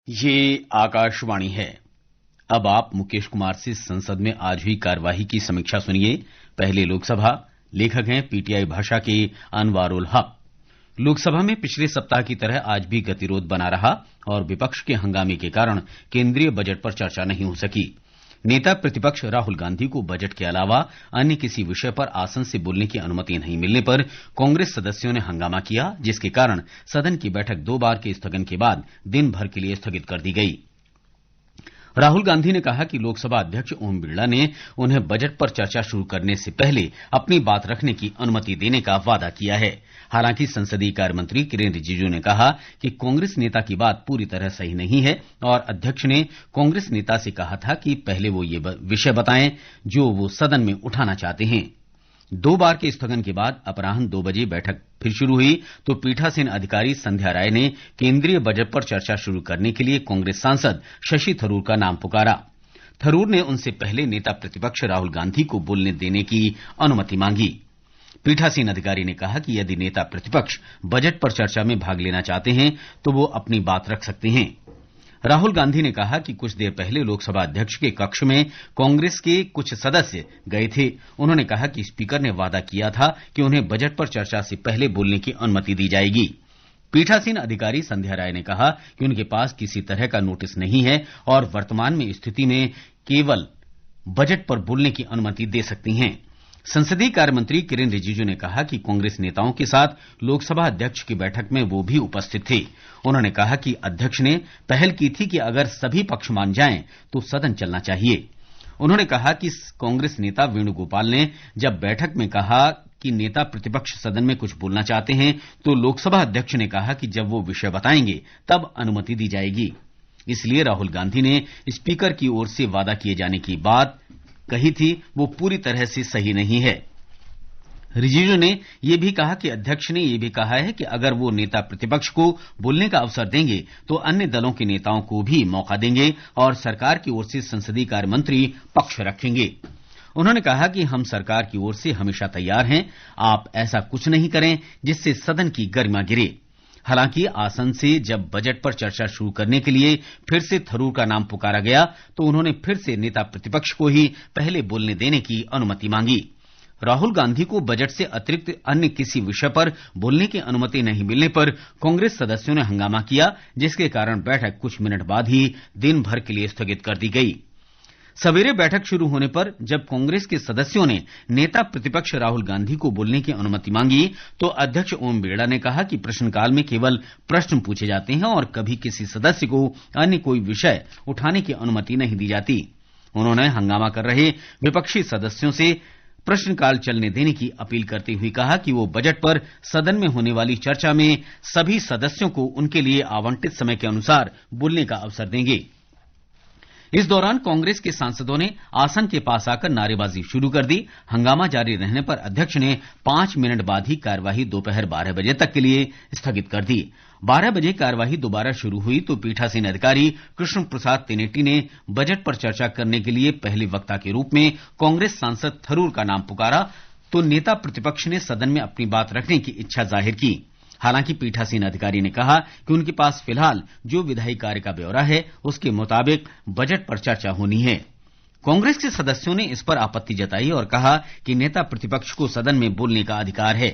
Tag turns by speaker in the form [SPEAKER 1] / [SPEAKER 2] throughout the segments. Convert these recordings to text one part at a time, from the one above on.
[SPEAKER 1] ये आकाशवाणी है। अब आप मुकेश कुमार से संसद में आज हुई कार्यवाही की समीक्षा सुनिए। पहले लोकसभा, लेखक हैं पीटीआई भाषा के अनवार उल हक। लोकसभा में पिछले सप्ताह की तरह आज भी गतिरोध बना रहा और विपक्ष के हंगामे के कारण केंद्रीय बजट पर चर्चा नहीं हो सकी। नेता प्रतिपक्ष राहुल गांधी को बजट के अलावा अन्य किसी विषय पर आसन से बोलने की अनुमति नहीं मिलने पर कांग्रेस सदस्यों ने हंगामा किया, जिसके कारण सदन की बैठक 2 बार के स्थगन के बाद दिन भर के लिए स्थगित कर दी गई। राहुल गांधी ने कहा कि लोकसभा अध्यक्ष ओम बिरला ने उन्हें बजट पर चर्चा शुरू करने से पहले अपनी बात रखने की अनुमति देने का वादा किया है। हालांकि संसदीय कार्य मंत्री किरेन रिजिजू ने कहा कि कांग्रेस नेता की बात पूरी तरह सही नहीं है और अध्यक्ष ने कांग्रेस नेता से कहा था कि पहले वो ये विषय बताएं जो वो सदन में उठाना चाहते हैं। 2 बार के स्थगन के बाद अपराह्न 2 बजे बैठक फिर शुरू हुई तो पीठासीन अधिकारी संध्या राय ने केंद्रीय बजट पर चर्चा शुरू करने के लिए कांग्रेस सांसद शशि थरूर का नाम पुकारा। थरूर ने उनसे पहले नेता प्रतिपक्ष राहुल गांधी को बोलने देने की अनुमति मांगी। पीठासीन अधिकारी ने कहा कि यदि नेता प्रतिपक्ष बजट पर चर्चा में भाग लेना चाहते हैं तो वो अपनी बात रख सकते हैं। राहुल गांधी ने कहा कि कुछ देर पहले लोकसभा अध्यक्ष के कक्ष में कांग्रेस के कुछ सदस्य गए थे। उन्होंने कहा कि स्पीकर ने वादा किया था कि उन्हें बजट पर चर्चा से पहले बोलने की अनुमति दी जाएगी। पीठासीन अधिकारी संध्या राय ने कहा कि उनके पास किसी तरह का नोटिस नहीं है और वर्तमान में स्थिति में केवल बजट पर बोलने की अनुमति दे सकती हैं। संसदीय कार्य मंत्री किरेन रिजिजू ने कहा कि कांग्रेस नेताओं के साथ लोकसभा अध्यक्ष की बैठक में वो भी उपस्थित थे। उन्होंने कहा कि अध्यक्ष ने पहल की थी कि अगर सभी पक्ष मान जाएं तो सदन चलना चाहिए। उन्होंने कहा कि कांग्रेस नेता वेणुगोपाल ने जब बैठक में कहा कि नेता प्रतिपक्ष सदन में कुछ बोलना चाहते हैं तो लोकसभा अध्यक्ष ने कहा कि जब वो विषय बताएंगे तब अनुमति दी जाएगी। इसलिए राहुल गांधी ने स्पीकर की ओर से वादा किए जाने की बात कही थी वो पूरी तरह से सही नहीं है। रिजिजू ने यह भी कहा कि अध्यक्ष ने यह भी कहा है कि अगर वो नेता प्रतिपक्ष को बोलने का अवसर देंगे तो अन्य दलों के नेताओं को भी मौका देंगे और सरकार की ओर से संसदीय कार्य मंत्री पक्ष रखेंगे। उन्होंने कहा कि हम सरकार की ओर से हमेशा तैयार हैं, आप ऐसा कुछ नहीं करें जिससे सदन की गरिमा गिरे। हालांकि आसन से जब बजट पर चर्चा शुरू करने के लिए फिर से थरूर का नाम पुकारा गया तो उन्होंने फिर से नेता प्रतिपक्ष को ही पहले बोलने देने की अनुमति मांगी। राहुल गांधी को बजट से अतिरिक्त अन्य किसी विषय पर बोलने की अनुमति नहीं मिलने पर कांग्रेस सदस्यों ने हंगामा किया, जिसके कारण बैठक कुछ मिनट बाद ही दिन भर के लिए स्थगित कर दी गई। सवेरे बैठक शुरू होने पर जब कांग्रेस के सदस्यों ने नेता प्रतिपक्ष राहुल गांधी को बोलने की अनुमति मांगी तो अध्यक्ष ओम बिरला ने कहा कि प्रश्नकाल में केवल प्रश्न पूछे जाते हैं और कभी किसी सदस्य को अन्य कोई विषय उठाने की अनुमति नहीं दी जाती। उन्होंने हंगामा कर रहे विपक्षी सदस्यों से प्रश्नकाल चलने देने की अपील करते हुए कहा कि वो बजट पर सदन में होने वाली चर्चा में सभी सदस्यों को उनके लिए आवंटित समय के अनुसार बोलने का अवसर देंगे। इस दौरान कांग्रेस के सांसदों ने आसन के पास आकर नारेबाजी शुरू कर दी। हंगामा जारी रहने पर अध्यक्ष ने 5 मिनट बाद ही कार्यवाही दोपहर 12 बजे तक के लिए स्थगित कर दी। 12 बजे कार्यवाही दोबारा शुरू हुई तो पीठासीन अधिकारी कृष्ण प्रसाद तेनेटी ने बजट पर चर्चा करने के लिए पहले वक्ता के रूप में कांग्रेस सांसद थरूर का नाम पुकारा तो नेता प्रतिपक्ष ने सदन में अपनी बात रखने की इच्छा जाहिर की। हालांकि पीठासीन अधिकारी ने कहा कि उनके पास फिलहाल जो विधायी कार्य का ब्यौरा है उसके मुताबिक बजट पर चर्चा होनी है। कांग्रेस के सदस्यों ने इस पर आपत्ति जताई और कहा कि नेता प्रतिपक्ष को सदन में बोलने का अधिकार है।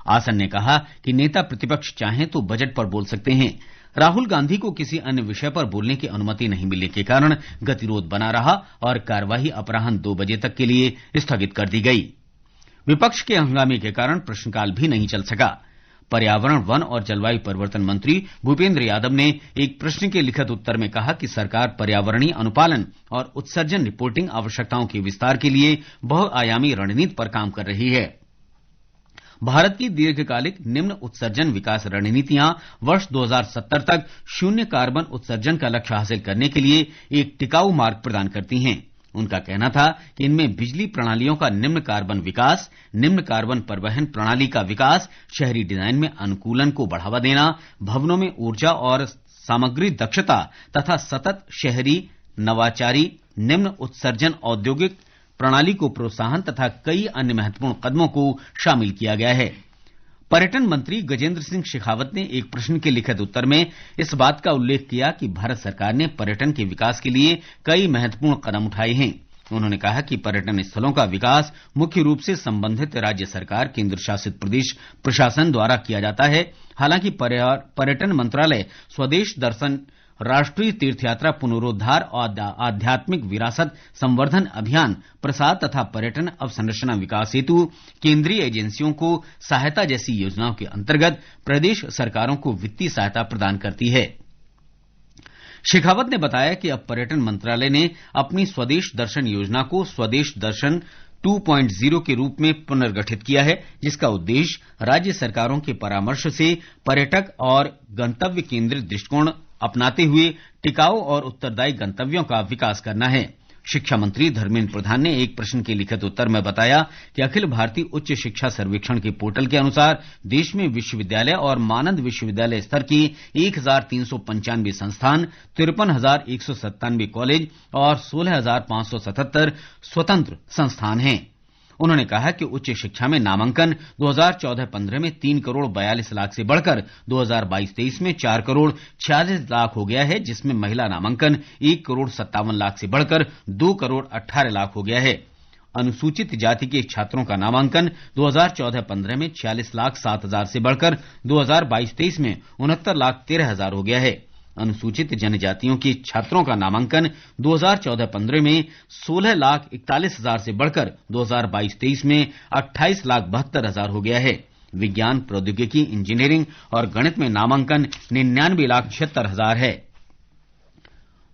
[SPEAKER 1] आसन ने कहा कि नेता प्रतिपक्ष चाहें तो बजट पर बोल सकते हैं। राहुल गांधी को किसी अन्य विषय पर बोलने की अनुमति नहीं मिलने के कारण गतिरोध बना रहा और कार्यवाही अपराह्न 2 बजे तक के लिए स्थगित कर दी गई। विपक्ष के हंगामे के कारण प्रश्नकाल भी नहीं चल सका। पर्यावरण, वन और जलवायु परिवर्तन मंत्री भूपेंद्र यादव ने एक प्रश्न के लिखित उत्तर में कहा कि सरकार पर्यावरणीय अनुपालन और उत्सर्जन रिपोर्टिंग आवश्यकताओं के विस्तार के लिए बहुआयामी रणनीति पर काम कर रही है। भारत की दीर्घकालिक निम्न उत्सर्जन विकास रणनीतियां वर्ष 2070 तक शून्य कार्बन उत्सर्जन का लक्ष्य हासिल करने के लिए एक टिकाऊ मार्ग प्रदान करती हैं। उनका कहना था कि इनमें बिजली प्रणालियों का निम्न कार्बन विकास, निम्न कार्बन परिवहन प्रणाली का विकास, शहरी डिजाइन में अनुकूलन को बढ़ावा देना, भवनों में ऊर्जा और सामग्री दक्षता तथा सतत शहरी नवाचारी निम्न उत्सर्जन औद्योगिक प्रणाली को प्रोत्साहन तथा कई अन्य महत्वपूर्ण कदमों को शामिल किया गया है। पर्यटन मंत्री गजेंद्र सिंह शेखावत ने एक प्रश्न के लिखित उत्तर में इस बात का उल्लेख किया कि भारत सरकार ने पर्यटन के विकास के लिए कई महत्वपूर्ण कदम उठाए हैं। उन्होंने कहा कि पर्यटन स्थलों का विकास मुख्य रूप से संबंधित राज्य सरकार, केंद्र शासित प्रदेश प्रशासन द्वारा किया जाता है। हालांकि पर्यटन मंत्रालय स्वदेश दर्शन, राष्ट्रीय तीर्थयात्रा पुनरोद्धार और आध्यात्मिक विरासत संवर्धन अभियान, प्रसाद तथा पर्यटन अवसंरचना विकास हेतु केंद्रीय एजेंसियों को सहायता जैसी योजनाओं के अंतर्गत प्रदेश सरकारों को वित्तीय सहायता प्रदान करती है। शेखावत ने बताया कि अब पर्यटन मंत्रालय ने अपनी स्वदेश दर्शन योजना को स्वदेश दर्शन 2.0 के रूप में पुनर्गठित किया है, जिसका उद्देश्य राज्य सरकारों के परामर्श से पर्यटक और गंतव्य केंद्रित दृष्टिकोण अपनाते हुए टिकाऊ और उत्तरदायी गंतव्यों का विकास करना है। शिक्षा मंत्री धर्मेंद्र प्रधान ने एक प्रश्न के लिखित उत्तर में बताया कि अखिल भारतीय उच्च शिक्षा सर्वेक्षण के पोर्टल के अनुसार देश में विश्वविद्यालय और मानद विश्वविद्यालय स्तर की 1395 संस्थान, 53,197 कॉलेज और 16,577 स्वतंत्र संस्थान हैं। उन्होंने कहा कि उच्च शिक्षा में नामांकन 2014-15 में 3 करोड़ 42 लाख से बढ़कर 2022-23 में 4 करोड़ 46 लाख हो गया है, जिसमें महिला नामांकन 1 करोड़ 57 लाख से बढ़कर 2 करोड़ 18 लाख हो गया है। अनुसूचित जाति के छात्रों का नामांकन 2014-15 में 46 लाख 7 हजार से बढ़कर 2022-23 में 69 लाख 13 हजार हो गया है। अनुसूचित जनजातियों के छात्रों का नामांकन 2014-15 में 16 लाख 41 हजार से बढ़कर 2022-23 में 28 लाख 72 हजार हो गया है। विज्ञान, प्रौद्योगिकी, इंजीनियरिंग और गणित में नामांकन 99 लाख 76 हजार है।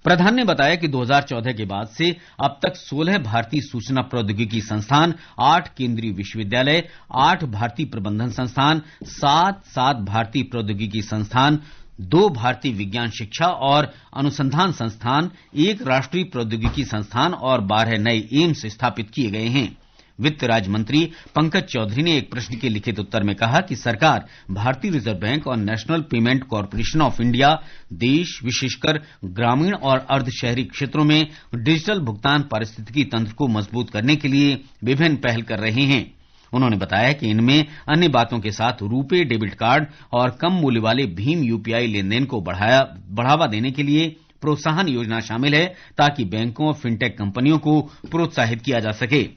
[SPEAKER 1] प्रधान ने बताया कि 2014 के बाद से अब तक 16 भारतीय सूचना प्रौद्योगिकी संस्थान, 8 केंद्रीय विश्वविद्यालय, 8 भारतीय प्रबंधन संस्थान, 7 भारतीय प्रौद्योगिकी संस्थान, 2 भारतीय विज्ञान शिक्षा और अनुसंधान संस्थान, 1 राष्ट्रीय प्रौद्योगिकी संस्थान और 12 नए एम्स स्थापित किए गए हैं। वित्त राज्य मंत्री पंकज चौधरी ने एक प्रश्न के लिखित उत्तर में कहा कि सरकार भारतीय रिजर्व बैंक और national payment corporation of India देश, विशेषकर ग्रामीण और अर्ध शहरी क्षेत्रों में डिजिटल भुगतान पारिस्थितिकी तंत्र को मजबूत करने के लिए विभिन्न पहल कर रहे हैं। उन्होंने बताया कि इनमें अन्य बातों के साथ रुपे डेबिट कार्ड और कम मूल्य वाले भीम यूपीआई लेनदेन को बढ़ावा देने के लिए प्रोत्साहन योजना शामिल है, ताकि बैंकों और फिनटेक कंपनियों को प्रोत्साहित किया जा सके।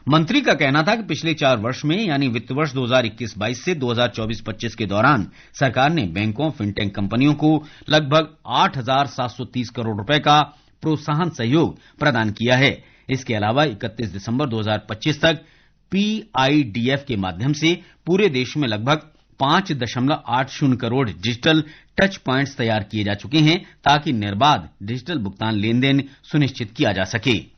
[SPEAKER 1] मंत्री का कहना था कि पिछले 4 वर्ष में यानी वित्त वर्ष 2021-22 से 2024-25 के दौरान सरकार ने बैंकों, फिनटेक कंपनियों को लगभग 8,730 करोड़ रुपए का प्रोत्साहन सहयोग प्रदान किया है। इसके अलावा 31 दिसंबर 2025 तक पीआईडीएफ के माध्यम से पूरे देश में लगभग 5.80 करोड़ डिजिटल टच पॉइंट्स तैयार किए जा चुके हैं, ताकि निर्बाध डिजिटल भुगतान लेनदेन सुनिश्चित किया जा सके।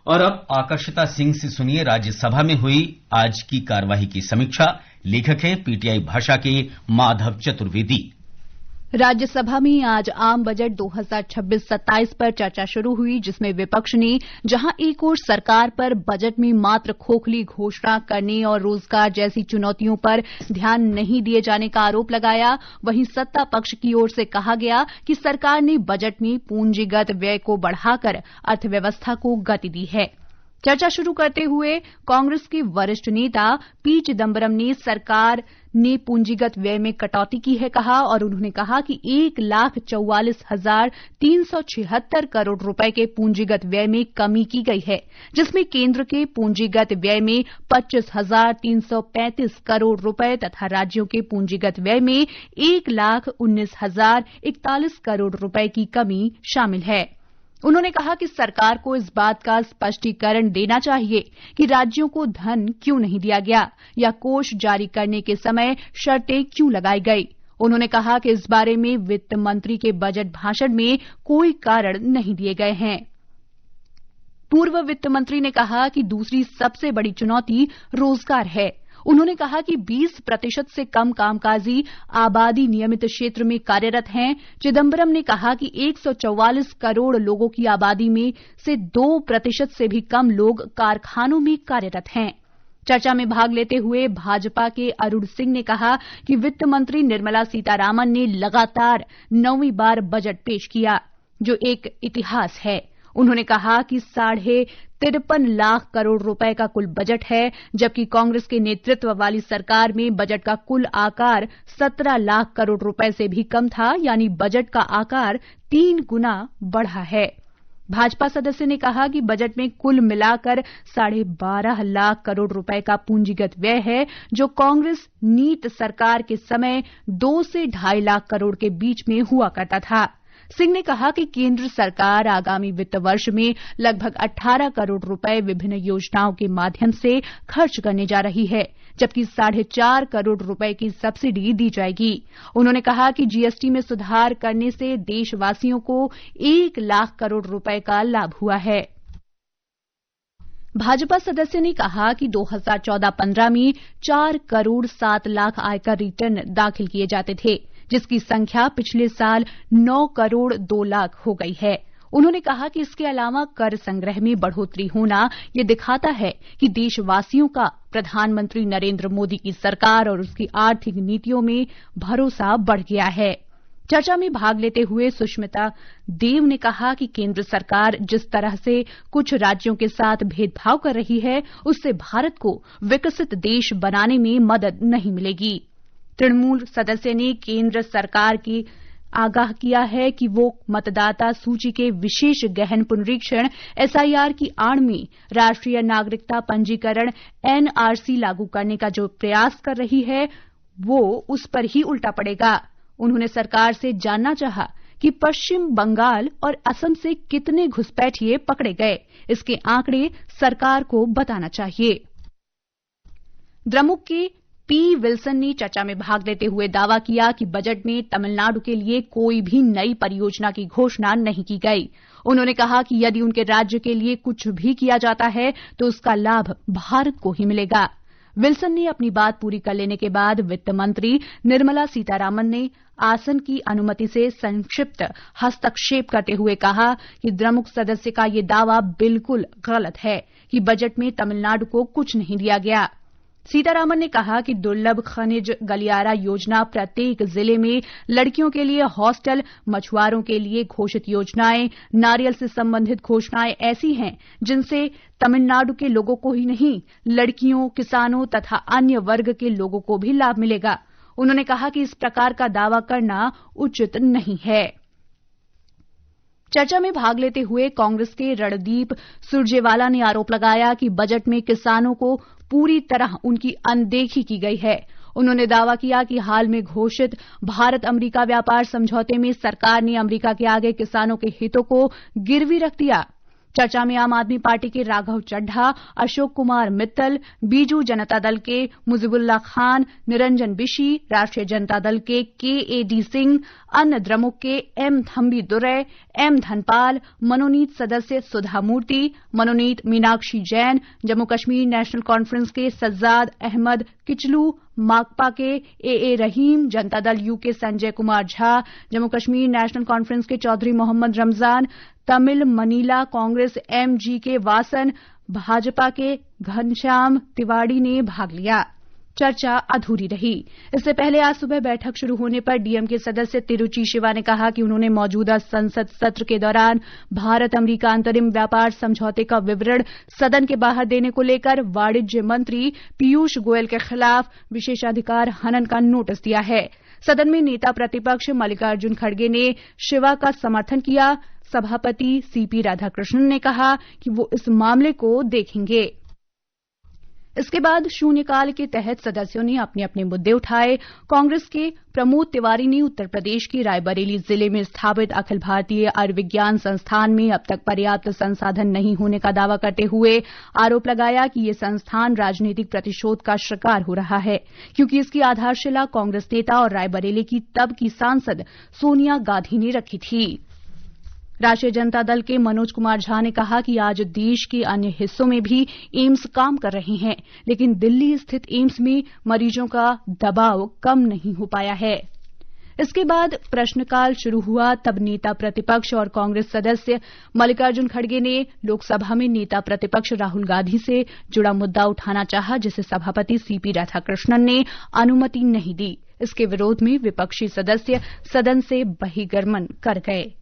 [SPEAKER 1] और अब आकर्षिता सिंह से सुनिए राज्यसभा में हुई आज की कार्यवाही की समीक्षा। लेखक हैं पीटीआई भाषा के माधव चतुर्वेदी।
[SPEAKER 2] राज्यसभा में आज आम बजट 2026-27 पर चर्चा शुरू हुई, जिसमें विपक्ष ने जहां एक ओर सरकार पर बजट में मात्र खोखली घोषणा करने और रोजगार जैसी चुनौतियों पर ध्यान नहीं दिए जाने का आरोप लगाया, वहीं सत्ता पक्ष की ओर से कहा गया कि सरकार ने बजट में पूंजीगत व्यय को बढ़ाकर अर्थव्यवस्था को गति दी है। चर्चा शुरू करते हुए कांग्रेस के वरिष्ठ नेता पी चिदम्बरम ने सरकार ने पूंजीगत व्यय में कटौती की है कहा, और उन्होंने कहा कि 1,44,376 करोड़ रुपए के पूंजीगत व्यय में कमी की गई है, जिसमें केंद्र के पूंजीगत व्यय में 25,335 करोड़ रुपए तथा राज्यों के पूंजीगत व्यय में 1,19,041 करोड़ रुपए की कमी शामिल है। उन्होंने कहा कि सरकार को इस बात का स्पष्टीकरण देना चाहिए कि राज्यों को धन क्यों नहीं दिया गया या कोष जारी करने के समय शर्तें क्यों लगाई गई। उन्होंने कहा कि इस बारे में वित्त मंत्री के बजट भाषण में कोई कारण नहीं दिए गए हैं। पूर्व वित्त मंत्री ने कहा कि दूसरी सबसे बड़ी चुनौती रोजगार है। उन्होंने कहा कि 20% से कम कामकाजी आबादी नियमित क्षेत्र में कार्यरत हैं। चिदम्बरम ने कहा कि 144 करोड़ लोगों की आबादी में से 2% से भी कम लोग कारखानों में कार्यरत हैं। चर्चा में भाग लेते हुए भाजपा के अरुण सिंह ने कहा कि वित्त मंत्री निर्मला सीतारामन ने लगातार 9वीं बार बजट पेश किया, जो एक इतिहास है। उन्होंने कहा कि 53 लाख करोड़ रुपए का कुल बजट है, जबकि कांग्रेस के नेतृत्व वाली सरकार में बजट का कुल आकार 17 लाख करोड़ रुपए से भी कम था, यानी बजट का आकार 3 गुना बढ़ा है। भाजपा सदस्य ने कहा कि बजट में कुल मिलाकर 12.5 लाख करोड़ रुपए का पूंजीगत व्यय है, जो कांग्रेस नीत सरकार के समय 2 से 2.5 लाख करोड़ के बीच में हुआ करता था। सिंह ने कहा कि केंद्र सरकार आगामी वित्त वर्ष में लगभग 18 करोड़ रुपए विभिन्न योजनाओं के माध्यम से खर्च करने जा रही है, जबकि 4.5 करोड़ रुपए की सब्सिडी दी जाएगी। उन्होंने कहा कि जीएसटी में सुधार करने से देशवासियों को 1 लाख करोड़ रुपए का लाभ हुआ है। भाजपा सदस्य ने कहा कि 2014-15 में 4 करोड़ 7 लाख आयकर रिटर्न दाखिल किए जाते थे, जिसकी संख्या पिछले साल 9 करोड़ 2 लाख हो गई है। उन्होंने कहा कि इसके अलावा कर संग्रह में बढ़ोतरी होना ये दिखाता है कि देशवासियों का प्रधानमंत्री नरेंद्र मोदी की सरकार और उसकी आर्थिक नीतियों में भरोसा बढ़ गया है। चर्चा में भाग लेते हुए सुष्मिता देव ने कहा कि केंद्र सरकार जिस तरह से कुछ राज्यों के साथ भेदभाव कर रही है, उससे भारत को विकसित देश बनाने में मदद नहीं मिलेगी। तृणमूल सदस्य ने केंद्र सरकार की आगाह किया है कि वो मतदाता सूची के विशेष गहन पुनरीक्षण एसआईआर की आड़ में राष्ट्रीय नागरिकता पंजीकरण एनआरसी लागू करने का जो प्रयास कर रही है, वो उस पर ही उल्टा पड़ेगा। उन्होंने सरकार से जानना चाहा कि पश्चिम बंगाल और असम से कितने घुसपैठिए पकड़े गए, इसके आंकड़े सरकार को बताना चाहिए। द्रमुक के पी विल्सन ने चर्चा में भाग लेते हुए दावा किया कि बजट में तमिलनाडु के लिए कोई भी नई परियोजना की घोषणा नहीं की गई। उन्होंने कहा कि यदि उनके राज्य के लिए कुछ भी किया जाता है तो उसका लाभ भारत को ही मिलेगा। विल्सन ने अपनी बात पूरी कर लेने के बाद वित्त मंत्री निर्मला सीतारामन ने आसन की अनुमति से संक्षिप्त हस्तक्षेप करते हुए कहा कि द्रमुक सदस्य का ये दावा बिल्कुल गलत है कि बजट में तमिलनाडु को कुछ नहीं दिया गया। सीतारामन ने कहा कि दुर्लभ खनिज गलियारा योजना प्रत्येक जिले में लड़कियों के लिए हॉस्टल, मछुआरों के लिए घोषित योजनाएं, नारियल से संबंधित घोषणाएं ऐसी हैं जिनसे तमिलनाडु के लोगों को ही नहीं, लड़कियों, किसानों तथा अन्य वर्ग के लोगों को भी लाभ मिलेगा। उन्होंने कहा कि इस प्रकार का दावा करना उचित नहीं है। चर्चा में भाग लेते हुए कांग्रेस के रणदीप सुरजेवाला ने आरोप लगाया कि बजट में किसानों को पूरी तरह उनकी अनदेखी की गई है। उन्होंने दावा किया कि हाल में घोषित भारत अमेरिका व्यापार समझौते में सरकार ने अमेरिका के आगे किसानों के हितों को गिरवी रख दिया। चर्चा में आम आदमी पार्टी के राघव चड्ढा, अशोक कुमार मित्तल, बीजू जनता दल के मुजीबुल्लाह खान, निरंजन बिशी, राष्ट्रीय जनता दल के केएडी सिंह, अन्य द्रमुक के एम थम्बी दुर्रे, एम धनपाल, मनोनीत सदस्य सुधा मूर्ति, मनोनीत मीनाक्षी जैन, जम्मू कश्मीर नेशनल कॉन्फ्रेंस के सज्जाद अहमद किचलू, माकपा के ए रहीम, जनता दल यू के संजय कुमार झा, जम्मू कश्मीर नेशनल कॉन्फ्रेंस के चौधरी मोहम्मद रमजान, तमिल मनीला कांग्रेस एमजी के वासन, भाजपा के घनश्याम तिवाड़ी ने भाग लिया। चर्चा अधूरी रही। इससे पहले आज सुबह बैठक शुरू होने पर डीएमके सदस्य तिरुचि शिवा ने कहा कि उन्होंने मौजूदा संसद सत्र के दौरान भारत अमेरिका अंतरिम व्यापार समझौते का विवरण सदन के बाहर देने को लेकर वाणिज्य मंत्री पीयूष गोयल के खिलाफ विशेषाधिकार हनन का नोटिस दिया है। सदन में नेता प्रतिपक्ष मल्लिकार्जुन खड़गे ने शिवा का समर्थन किया। सभापति सीपी राधाकृष्णन ने कहा कि वो इस मामले को देखेंगे। इसके बाद शून्यकाल के तहत सदस्यों ने अपने अपने मुद्दे उठाए। कांग्रेस के प्रमोद तिवारी ने उत्तर प्रदेश के रायबरेली जिले में स्थापित अखिल भारतीय आयुर्विज्ञान संस्थान में अब तक पर्याप्त संसाधन नहीं होने का दावा करते हुए आरोप लगाया कि ये संस्थान राजनीतिक प्रतिशोध का शिकार हो रहा है, क्योंकि इसकी आधारशिला कांग्रेस नेता और रायबरेली की तब की सांसद सोनिया गांधी ने रखी थी। राष्ट्रीय जनता दल के मनोज कुमार झा ने कहा कि आज देश के अन्य हिस्सों में भी एम्स काम कर रहे हैं, लेकिन दिल्ली स्थित एम्स में मरीजों का दबाव कम नहीं हो पाया है। इसके बाद प्रश्नकाल शुरू हुआ। तब नेता प्रतिपक्ष और कांग्रेस सदस्य मल्लिकार्जुन खड़गे ने लोकसभा में नेता प्रतिपक्ष राहुल गांधी से जुड़ा मुद्दा उठाना चाहा, जिसे सभापति सीपी राधाकृष्णन ने अनुमति नहीं दी। इसके विरोध में विपक्षी सदस्य सदन से बहिर्गमन कर गए।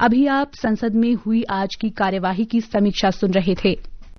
[SPEAKER 2] अभी आप संसद में हुई आज की कार्यवाही की समीक्षा सुन रहे थे।